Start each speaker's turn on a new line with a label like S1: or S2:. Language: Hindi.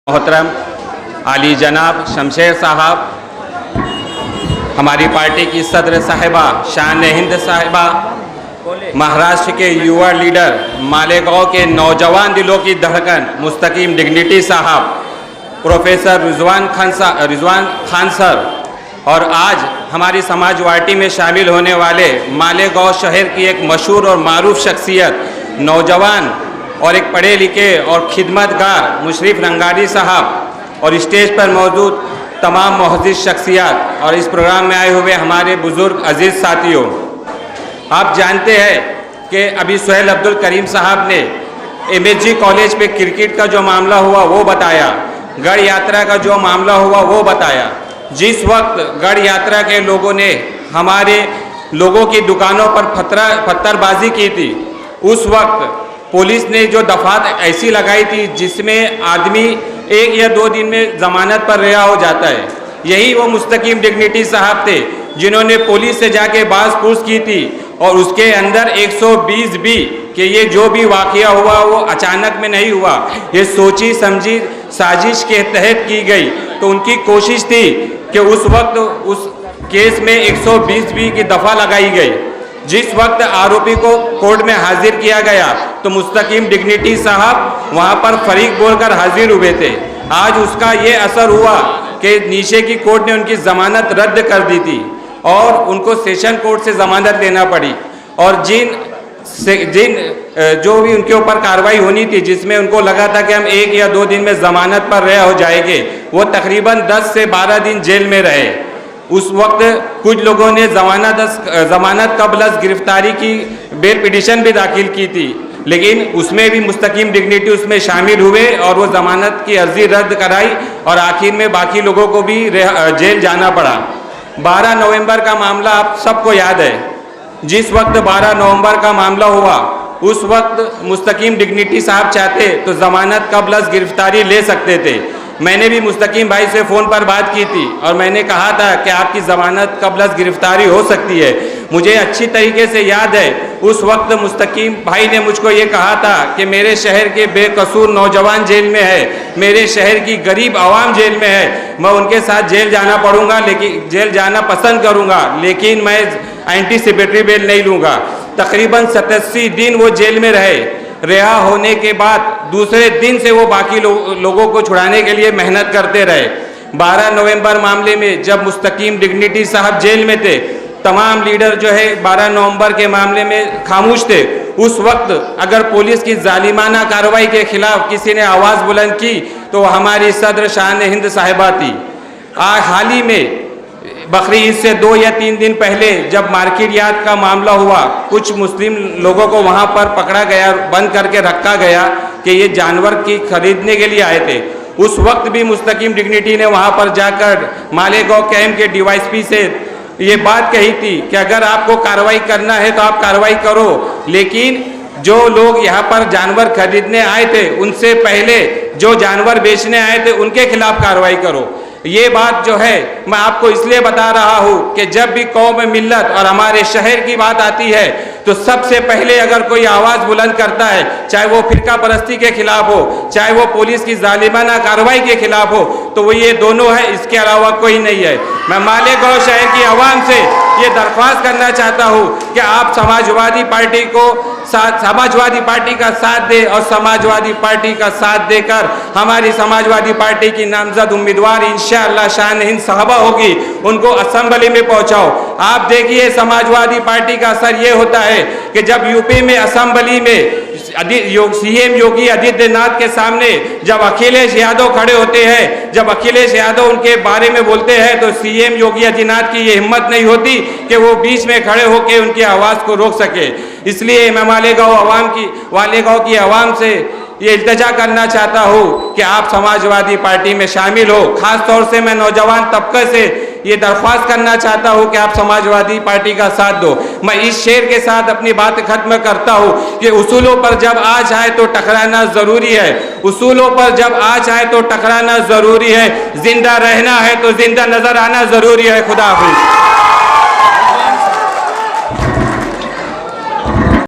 S1: मोहतरम आली जनाब शमशेर साहब, हमारी पार्टी की सदर साहिबा शान हिंद साहिबा, महाराष्ट्र के युवा लीडर मालेगांव के नौजवान दिलों की धड़कन मुस्तकीम डिग्निटी साहब, प्रोफेसर रिजवान खान सर, और आज हमारी समाजवादी में शामिल होने वाले मालेगांव शहर की एक मशहूर और मारूफ शख्सियत, नौजवान और एक पढ़े लिखे और खिदमतगार मुशर्रफ रंगारी साहब, और स्टेज पर मौजूद तमाम मोअज़्ज़िज़ शख्सियात और इस प्रोग्राम में आए हुए हमारे बुज़ुर्ग अजीज़ साथियों। आप जानते हैं कि अभी सुहेल अब्दुल करीम साहब ने MSG कॉलेज पे क्रिकेट का जो मामला हुआ वो बताया, गढ़ यात्रा का जो मामला हुआ वो बताया। जिस वक्त गढ़ यात्रा के लोगों ने हमारे लोगों की दुकानों पर पत्थरबाजी की थी, उस वक्त पुलिस ने जो दफात ऐसी लगाई थी जिसमें आदमी 1 या 2 दिन में ज़मानत पर रिहा हो जाता है। यही वो मुस्तकीम डिग्निटी साहब थे जिन्होंने पुलिस से जाके बाज़-पूछ की थी और उसके अंदर 120 बी कि ये जो भी वाक़या हुआ वो अचानक में नहीं हुआ, ये सोची समझी साजिश के तहत की गई। तो उनकी कोशिश थी कि उस वक्त उस केस में 120 बी की दफ़ा लगाई गई। जिस वक्त आरोपी को कोर्ट में हाजिर किया गया तो मुस्तकीम डिग्निटी साहब वहां पर फरीक बोलकर हाजिर हुए थे। आज उसका ये असर हुआ कि नीचे की कोर्ट ने उनकी ज़मानत रद्द कर दी थी और उनको सेशन कोर्ट से ज़मानत लेना पड़ी, और जिन जो भी उनके ऊपर कार्रवाई होनी थी जिसमें उनको लगा था कि हम 1 या 2 दिन में ज़मानत पर रिहा हो जाएंगे, वो तकरीबन 10 से 12 दिन जेल में रहे। उस वक्त कुछ लोगों ने ज़मानत कबल गिरफ्तारी की बेल पिटीशन भी दाखिल की थी, लेकिन उसमें भी मुस्तकीम डिग्निटी उसमें शामिल हुए और वो ज़मानत की अर्जी रद्द कराई और आखिर में बाकी लोगों को भी जेल जाना पड़ा। 12 नवंबर का मामला आप सबको याद है। जिस वक्त 12 नवंबर का मामला हुआ उस वक्त मुस्तकीम डिग्निटी साहब चाहते तो ज़मानत कबल गिरफ्तारी ले सकते थे। मैंने भी मुस्तकीम भाई से फ़ोन पर बात की थी और मैंने कहा था कि आपकी ज़मानत कबल गिरफ्तारी हो सकती है। मुझे अच्छी तरीके से याद है उस वक्त मुस्तकीम भाई ने मुझको ये कहा था कि मेरे शहर के बेकसूर नौजवान जेल में है, मेरे शहर की गरीब आवाम जेल में है, मैं उनके साथ जेल जाना पड़ूंगा, लेकिन जेल जाना पसंद करूंगा, लेकिन मैं एंटीसिपेटरी बेल नहीं लूँगा। तकरीबन 87 दिन वो जेल में रहे। रिहा होने के बाद दूसरे दिन से वो बाकी लोगों को छुड़ाने के लिए मेहनत करते रहे। 12 नवंबर मामले में जब मुस्तकीम डिग्निटी साहब जेल में थे, तमाम लीडर जो है 12 नवंबर के मामले में खामोश थे। उस वक्त अगर पुलिस की जालिमाना कार्रवाई के खिलाफ किसी ने आवाज़ बुलंद की तो हमारी सदर शान हिंद साहिबा थी। हाल ही में बकरी ईद से 2 या 3 दिन पहले जब मार्केट यार्ड का मामला हुआ, कुछ मुस्लिम लोगों को वहां पर पकड़ा गया, बंद करके रखा गया कि ये जानवर की खरीदने के लिए आए थे। उस वक्त भी मुस्तकीम डिग्निटी ने वहां पर जाकर मालेगांव कैंप के DYSP से ये बात कही थी कि अगर आपको कार्रवाई करना है तो आप कार्रवाई करो, लेकिन जो लोग यहाँ पर जानवर खरीदने आए थे उनसे पहले जो जानवर बेचने आए थे उनके खिलाफ कार्रवाई करो। ये बात जो है मैं आपको इसलिए बता रहा हूँ कि जब भी कौम मिल्लत और हमारे शहर की बात आती है तो सबसे पहले अगर कोई आवाज़ बुलंद करता है, चाहे वो फिरका परस्ती के खिलाफ हो, चाहे वो पुलिस की जालिमाना कार्रवाई के खिलाफ हो, तो वो ये दोनों है, इसके अलावा कोई नहीं है। मैं मालेगांव शहर की आवाम से ये दरख्वास्त करना चाहता हूँ कि आप समाजवादी पार्टी का साथ दें और समाजवादी पार्टी का साथ देकर हमारी समाजवादी पार्टी की नामजद उम्मीदवार इंशाअल्लाह शान हिंद साहबा होगी, उनको असेंबली में पहुंचाओ। आप देखिए समाजवादी पार्टी का असर ये होता है कि जब यूपी में असेंबली में CM योगी आदित्यनाथ के सामने जब अखिलेश यादव खड़े होते हैं, जब अखिलेश यादव उनके बारे में बोलते हैं तो CM योगी आदित्यनाथ की ये हिम्मत नहीं होती कि वो बीच में खड़े होकर उनकी आवाज़ को रोक सके। इसलिए मैं मालेगांव की आवाम से ये इल्तिजा करना चाहता हूँ कि आप समाजवादी पार्टी में शामिल हो। ख़ास तौर से मैं नौजवान तबके से ये दरख्वास्त करना चाहता हूँ कि आप समाजवादी पार्टी का साथ दो। मैं इस शेर के साथ अपनी बात खत्म करता हूँ कि उसूलों पर जब आ जाए तो टकराना ज़रूरी है, उसूलों पर जब आ जाए तो टकराना ज़रूरी है, जिंदा रहना है तो जिंदा नज़र आना ज़रूरी है। खुदा हाफिज़।